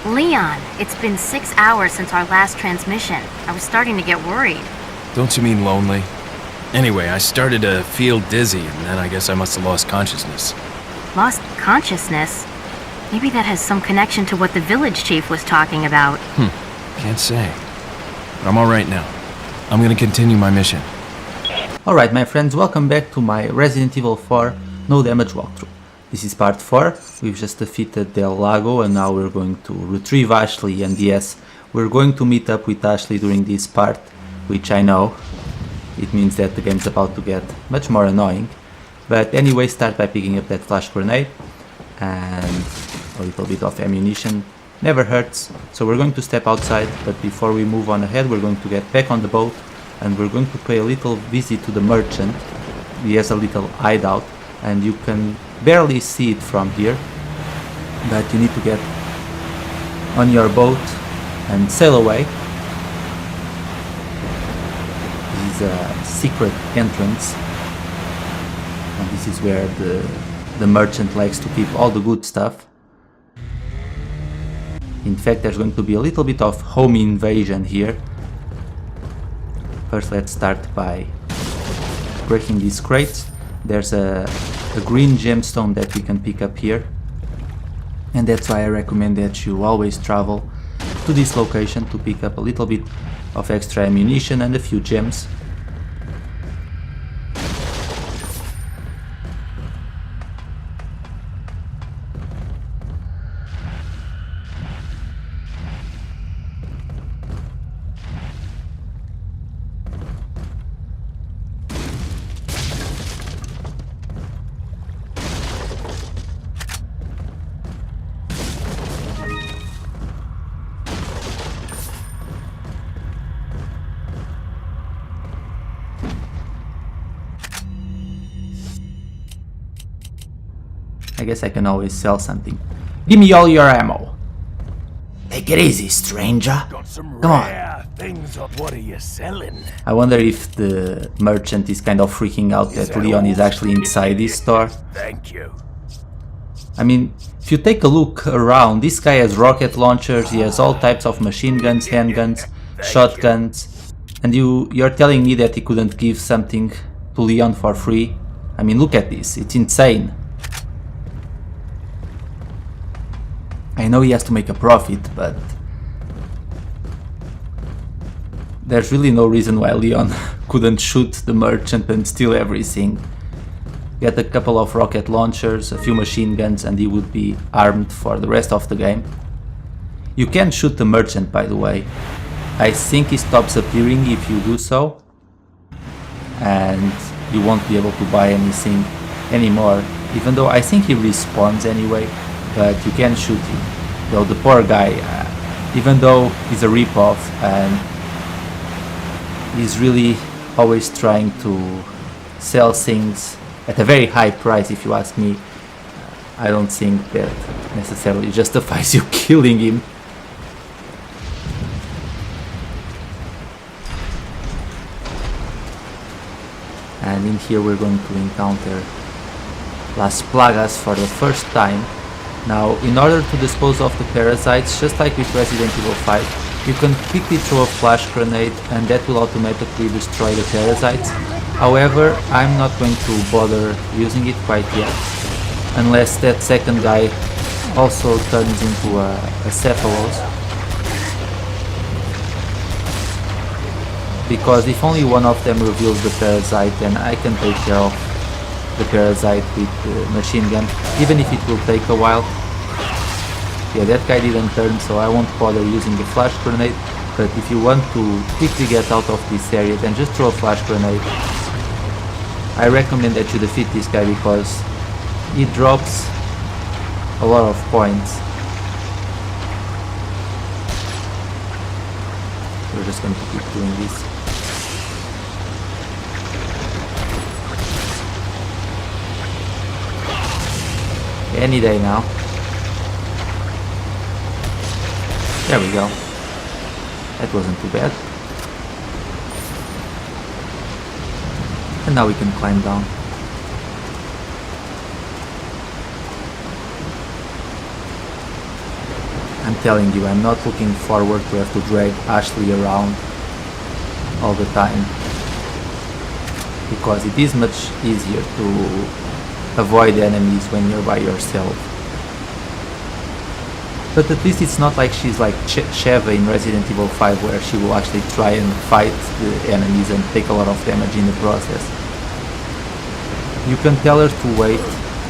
Leon, it's been 6 hours since our last transmission. I was starting to get worried. Don't you mean lonely? Anyway, I started to feel dizzy, and then I guess I must have lost consciousness. Lost consciousness? Maybe that has some connection to what the village chief was talking about. Can't say. But I'm alright now. I'm gonna continue my mission. Alright my friends, welcome back to my Resident Evil 4 no damage walkthrough. This is part 4, we've just defeated Del Lago and now we're going to retrieve Ashley, and yes, we're going to meet up with Ashley during this part, which I know, it means that the game's about to get much more annoying. But anyway, start by picking up that flash grenade and a little bit of ammunition, never hurts. So we're going to step outside, but before we move on ahead we're going to get back on the boat and we're going to pay a little visit to the merchant. He has a little hideout and you can barely see it from here, but you need to get on your boat and sail away. This is a secret entrance and this is where the merchant likes to keep all the good stuff. In fact, there's going to be a little bit of home invasion here. First let's start by breaking these crates. There's a green gemstone that we can pick up here, and that's why I recommend that you always travel to this location to pick up a little bit of extra ammunition and a few gems. I guess I can always sell something. Give me all your ammo. Take it easy, stranger. Got some Come on. rare things. What are you selling? I wonder if the merchant is kind of freaking out that Leon is actually inside this store. Thank you. I mean, if you take a look around, this guy has rocket launchers, he has all types of machine guns, handguns, shotguns, and you're telling me that he couldn't give something to Leon for free? I mean, look at this, it's insane. I know he has to make a profit, but there's really no reason why Leon couldn't shoot the merchant and steal everything. Get a couple of rocket launchers, a few machine guns, and he would be armed for the rest of the game. You can shoot the merchant, by the way. I think he stops appearing if you do so, and you won't be able to buy anything anymore, even though I think he respawns anyway. But you can shoot him. Though the poor guy, even though he's a ripoff and he's really always trying to sell things at a very high price, if you ask me, I don't think that necessarily justifies you killing him. And in here we're going to encounter Las Plagas for the first time. Now, in order to dispose of the parasites, just like with Resident Evil 5, you can quickly throw a flash grenade and that will automatically destroy the parasites. However, I'm not going to bother using it quite yet, unless that second guy also turns into a Cephalos. Because if only one of them reveals the parasite, then I can take care of the parasite with the machine gun, even if it will take a while. Yeah, that guy didn't turn, so I won't bother using the flash grenade, but if you want to quickly get out of this area, then just throw a flash grenade. I recommend that you defeat this guy because he drops a lot of points. We're just going to keep doing this. Any day now. There we go. That wasn't too bad. And now we can climb down. I'm telling you, I'm not looking forward to have to drag Ashley around all the time, because it is much easier to avoid enemies when you're by yourself. But at least it's not like she's like Sheva in Resident Evil 5, where she will actually try and fight the enemies and take a lot of damage in the process. You can tell her to wait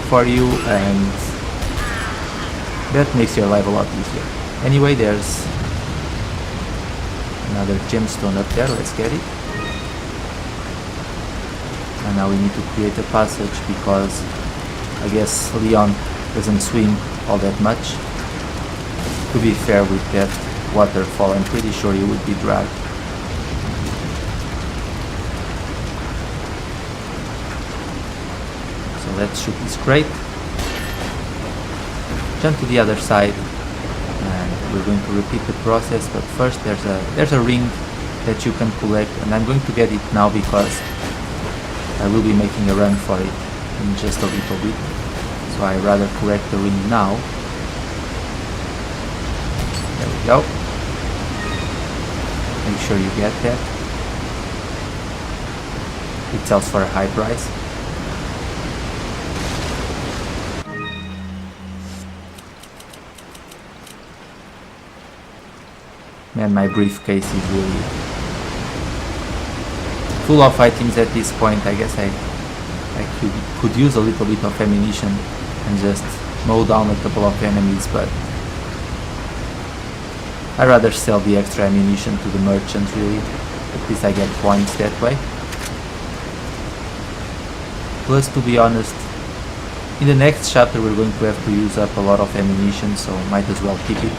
for you, and that makes your life a lot easier. Anyway, there's another gemstone up there, let's get it. And now we need to create a passage, because I guess Leon doesn't swim all that much. To be fair, with that waterfall, I'm pretty sure he would be dragged. So let's shoot this crate. Jump to the other side, and we're going to repeat the process. But first, there's a ring that you can collect, and I'm going to get it now because I will be making a run for it in just a little bit. So I rather collect the ring now. There we go. Make sure you get that. It sells for a high price. Man, my briefcase is really full of items at this point. I guess I could use a little bit of ammunition and just mow down a couple of enemies, but I'd rather sell the extra ammunition to the merchant, really. At least I get points that way. Plus, to be honest, in the next chapter we're going to have to use up a lot of ammunition, so might as well keep it.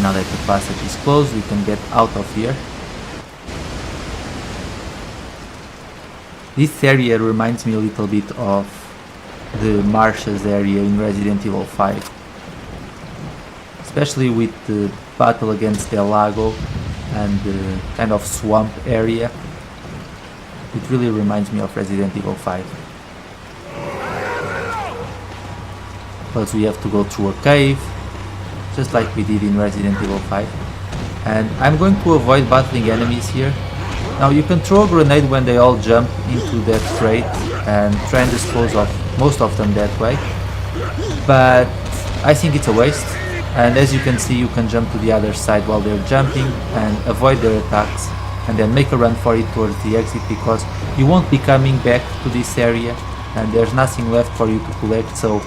Now that the passage is closed, we can get out of here. This area reminds me a little bit of the marshes area in Resident Evil 5. Especially with the battle against Del Lago and the kind of swamp area. It really reminds me of Resident Evil 5. Plus we have to go through a cave, just like we did in Resident Evil 5. And I'm going to avoid battling enemies here. Now you can throw a grenade when they all jump into that crate and try and dispose of most of them that way. But I think it's a waste. And as you can see, you can jump to the other side while they're jumping and avoid their attacks, and then make a run for it towards the exit, because you won't be coming back to this area and there's nothing left for you to collect. So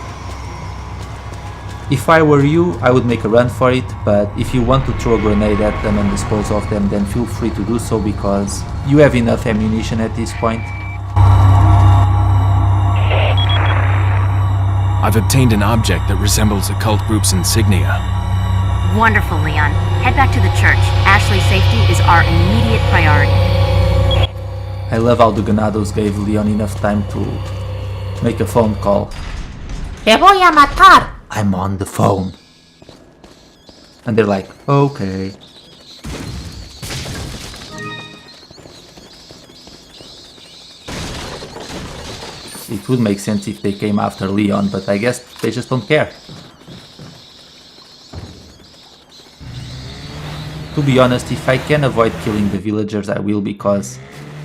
if I were you, I would make a run for it, but if you want to throw a grenade at them and dispose of them, then feel free to do so, because you have enough ammunition at this point. I've obtained an object that resembles a cult group's insignia. Wonderful, Leon. Head back to the church. Ashley's safety is our immediate priority. I love how the Ganados gave Leon enough time to make a phone call. Te voy a matar! I'm on the phone. And they're like, okay. It would make sense if they came after Leon, but I guess they just don't care. To be honest, if I can avoid killing the villagers, I will, because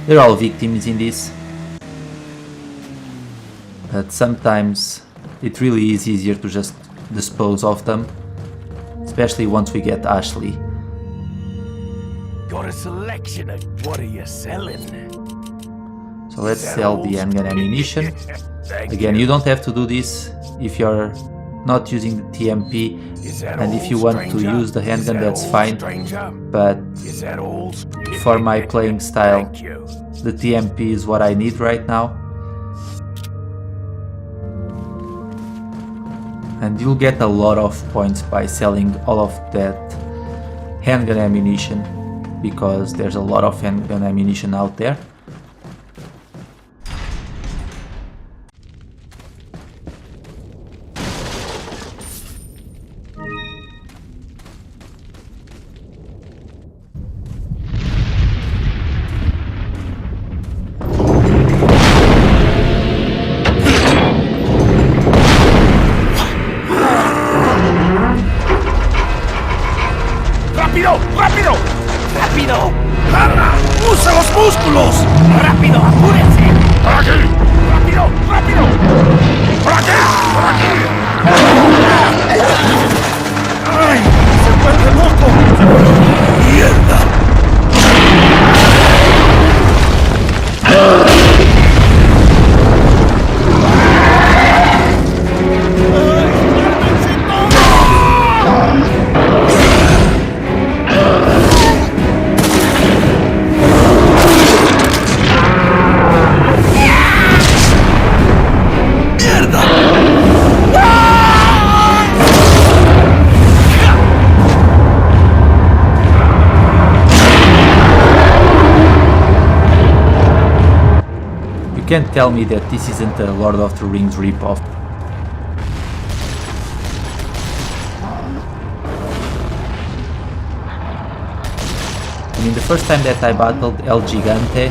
they're all victims in this. But sometimes it really is easier to just dispose of them, especially once we get Ashley. Got a selection of what are you selling? So let's sell the handgun ammunition. Again, you don't have to do this if you're not using the TMP, and if you want to use the handgun, that's fine, but for my playing style, the TMP is what I need right now. And you'll get a lot of points by selling all of that handgun ammunition, because there's a lot of handgun ammunition out there. ¡Rápido! ¡Rápido! ¡Rápido! ¡Garra! ¡Usa los músculos! ¡Rápido! ¡Apúrense! ¡Por aquí! ¡Rápido! ¡Rápido! ¡Por aquí! ¡Por aquí! ¡Ay! ¡Se vuelve loco! ¡Se vuelve... ¡Mierda! You can't tell me that this isn't a Lord of the Rings ripoff. I mean, the first time that I battled El Gigante,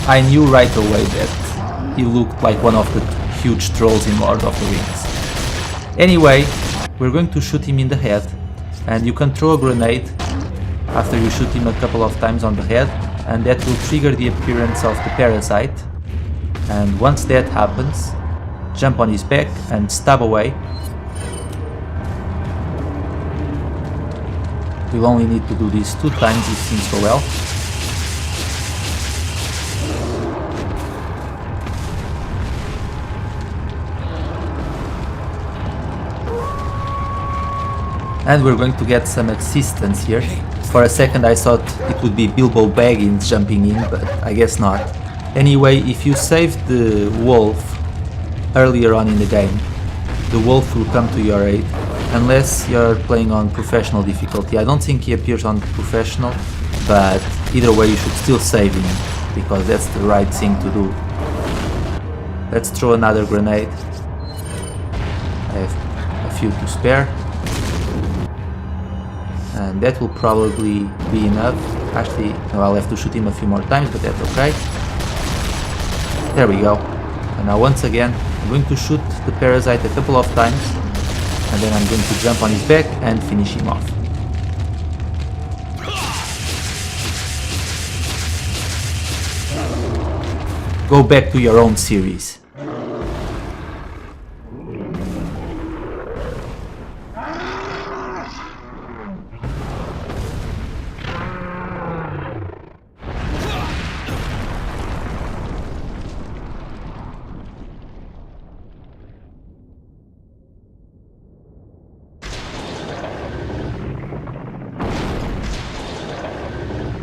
I knew right away that he looked like one of the huge trolls in Lord of the Rings. Anyway, we're going to shoot him in the head, and you can throw a grenade after you shoot him a couple of times on the head, and that will trigger the appearance of the parasite. And once that happens, jump on his back and stab away. We'll only need to do this 2 times if things go well. And we're going to get some assistance here. For a second I thought it would be Bilbo Baggins jumping in, but I guess not. Anyway, if you save the wolf earlier on in the game, the wolf will come to your aid, unless you're playing on professional difficulty. I don't think he appears on professional, but either way you should still save him, because that's the right thing to do. Let's throw another grenade. I have a few to spare. And that will probably be enough. Actually, no, I'll have to shoot him a few more times, but that's okay. There we go. And now once again, I'm going to shoot the parasite a couple of times, and then I'm going to jump on his back and finish him off. Go back to your own series.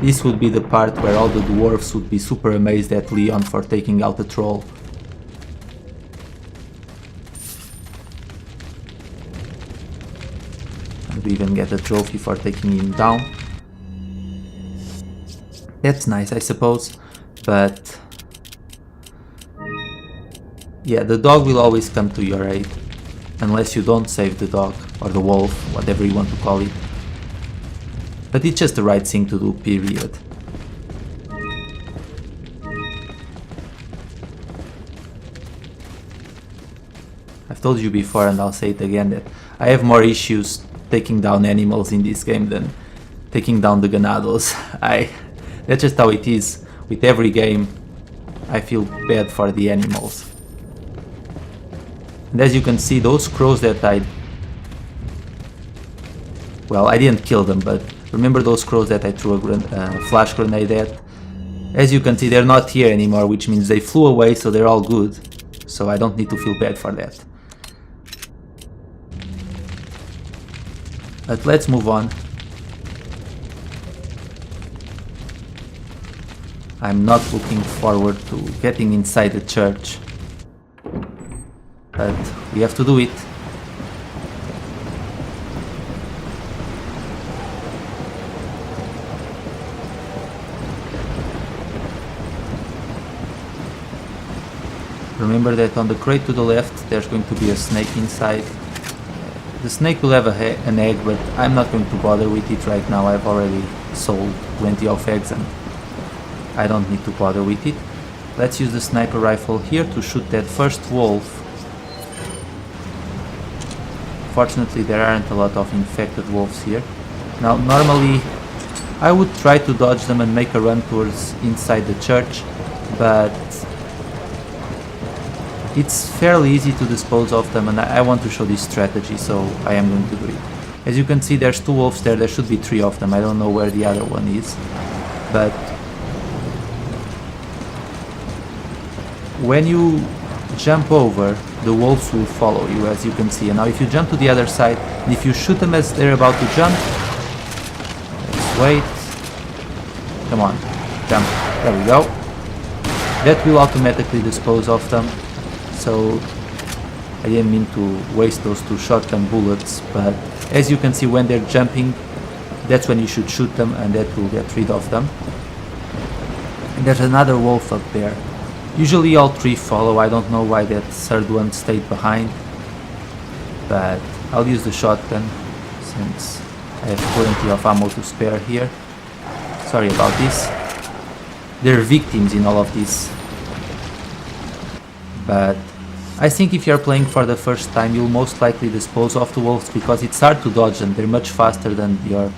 This would be the part where all the dwarves would be super amazed at Leon for taking out the troll. And we even get a trophy for taking him down. That's nice, I suppose, but yeah, the dog will always come to your aid, unless you don't save the dog, or the wolf, whatever you want to call it. But it's just the right thing to do, period. I've told you before, and I'll say it again, that I have more issues taking down animals in this game than taking down the ganados. That's just how it is. With every game, I feel bad for the animals. And as you can see, those crows that well, I didn't kill them, but remember those crows that I threw a flash grenade at? As you can see, they're not here anymore, which means they flew away, so they're all good. So I don't need to feel bad for that. But let's move on. I'm not looking forward to getting inside the church. but we have to do it. Remember that on the crate to the left there's going to be a snake inside. The snake will have an egg, but I'm not going to bother with it right now. I've already sold plenty of eggs and I don't need to bother with it. Let's use the sniper rifle here to shoot that first wolf. Fortunately there aren't a lot of infected wolves here. Now normally I would try to dodge them and make a run towards inside the church, but it's fairly easy to dispose of them and I want to show this strategy, so I am going to do it. As you can see there's 2 wolves there, there should be 3 of them, I don't know where the other one is. But when you jump over, the wolves will follow you, as you can see. And now if you jump to the other side and if you shoot them as they're about to jump, let's wait, come on, jump, there we go. That will automatically dispose of them. So I didn't mean to waste those 2 shotgun bullets, but as you can see when they're jumping, that's when you should shoot them and that will get rid of them. And there's another wolf up there. Usually all 3 follow, I don't know why that 3rd one stayed behind, but I'll use the shotgun since I have plenty of ammo to spare here. Sorry about this. There are victims in all of this. But I think if you're playing for the first time, you'll most likely dispose of the wolves because it's hard to dodge them. They're much faster than your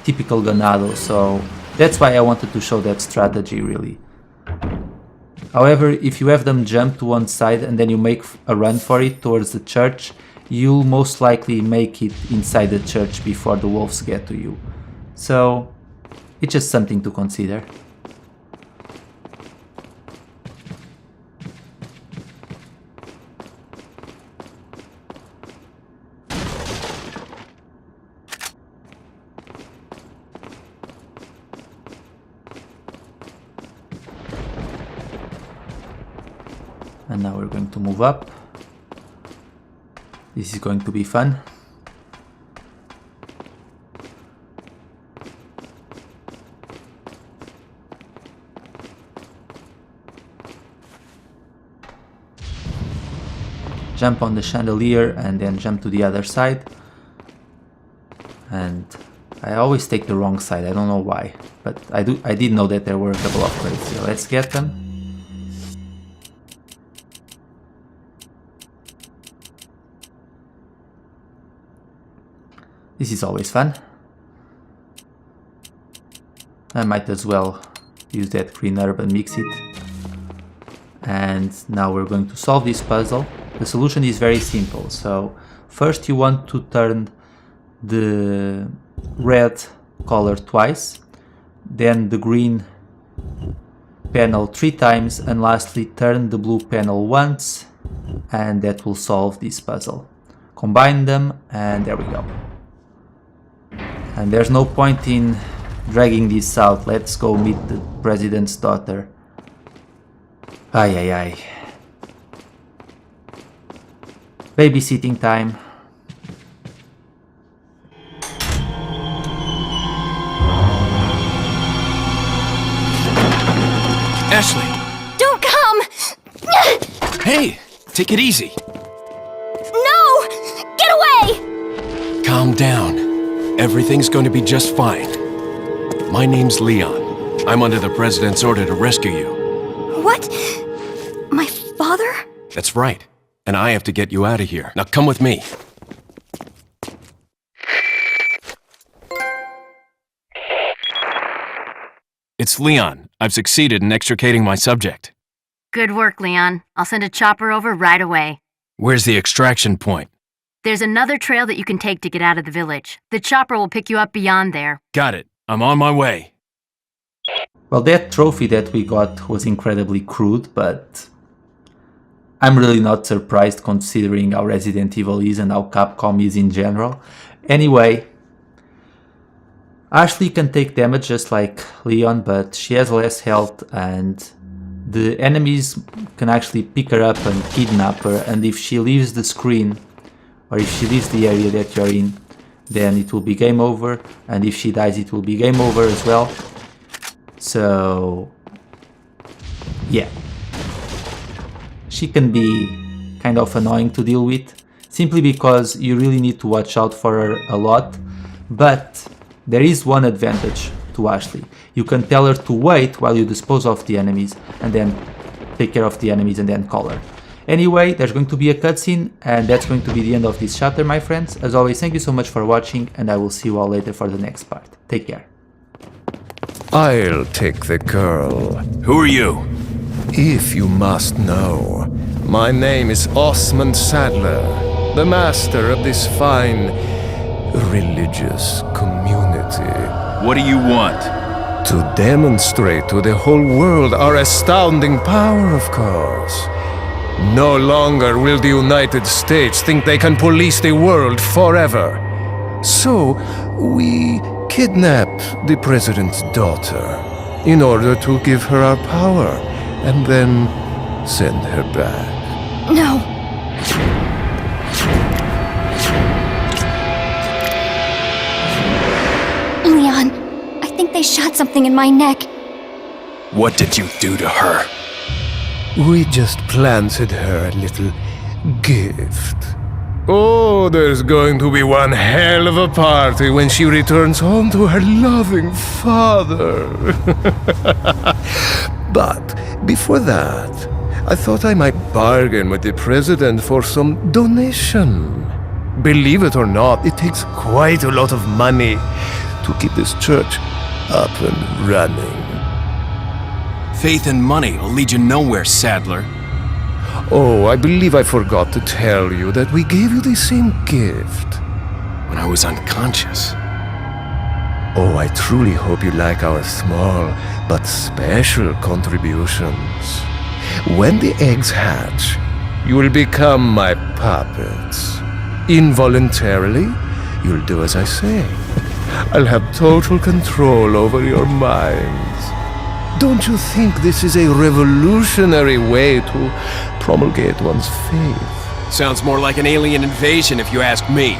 typical ganado, so that's why I wanted to show that strategy really. However, if you have them jump to one side and then you make a run for it towards the church, you'll most likely make it inside the church before the wolves get to you. So it's just something to consider. And now we're going to move up. This is going to be fun. Jump on the chandelier and then jump to the other side. And I always take the wrong side, I don't know why. But I did know that there were a couple of crates here. Let's get them. This is always fun. I might as well use that green herb and mix it. And now we're going to solve this puzzle. The solution is very simple. So first you want to turn the red color twice, then the green panel 3 times, and lastly turn the blue panel once, and that will solve this puzzle. Combine them and there we go. And there's no point in dragging this out. Let's go meet the president's daughter. Ay ay ay. Babysitting time. Ashley! Don't come! Hey! Take it easy! No! Get away! Calm down. Everything's going to be just fine. My name's Leon. I'm under the president's order to rescue you. What? My father? That's right. And I have to get you out of here. Now come with me. It's Leon. I've succeeded in extricating my subject. Good work, Leon. I'll send a chopper over right away. Where's the extraction point? There's another trail that you can take to get out of the village. The chopper will pick you up beyond there. Got it. I'm on my way. Well, that trophy that we got was incredibly crude, but I'm really not surprised considering how Resident Evil is and how Capcom is in general. Anyway, Ashley can take damage just like Leon, but she has less health and the enemies can actually pick her up and kidnap her, and if she leaves the screen, or if she leaves the area that you're in, then it will be game over, and if she dies it will be game over as well. So yeah, she can be kind of annoying to deal with, simply because you really need to watch out for her a lot. But there is one advantage to Ashley. You can tell her to wait while you dispose of the enemies, and then take care of the enemies and then call her. Anyway, there's going to be a cutscene, and that's going to be the end of this chapter, my friends. As always, thank you so much for watching, and I will see you all later for the next part. Take care. I'll take the girl. Who are you? If you must know, my name is Osmond Sadler, the master of this fine religious community. What do you want? To demonstrate to the whole world our astounding power, of course. No longer will the United States think they can police the world forever. So, we kidnapped the president's daughter in order to give her our power and then send her back. No. Leon, I think they shot something in my neck. What did you do to her? We just planted her a little gift. Oh, there's going to be one hell of a party when she returns home to her loving father. But before that, I thought I might bargain with the president for some donation. Believe it or not, it takes quite a lot of money to keep this church up and running. Faith and money will lead you nowhere, Sadler. Oh, I believe I forgot to tell you that we gave you the same gift. When I was unconscious. Oh, I truly hope you like our small but special contributions. When the eggs hatch, you will become my puppets. Involuntarily, you'll do as I say. I'll have total control over your minds. Don't you think this is a revolutionary way to promulgate one's faith? Sounds more like an alien invasion if you ask me.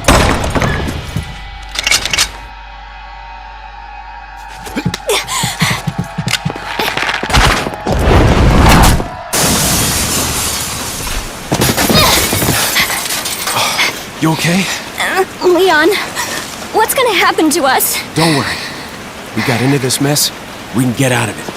You okay? Leon, what's gonna happen to us? Don't worry. We got into this mess. We can get out of it.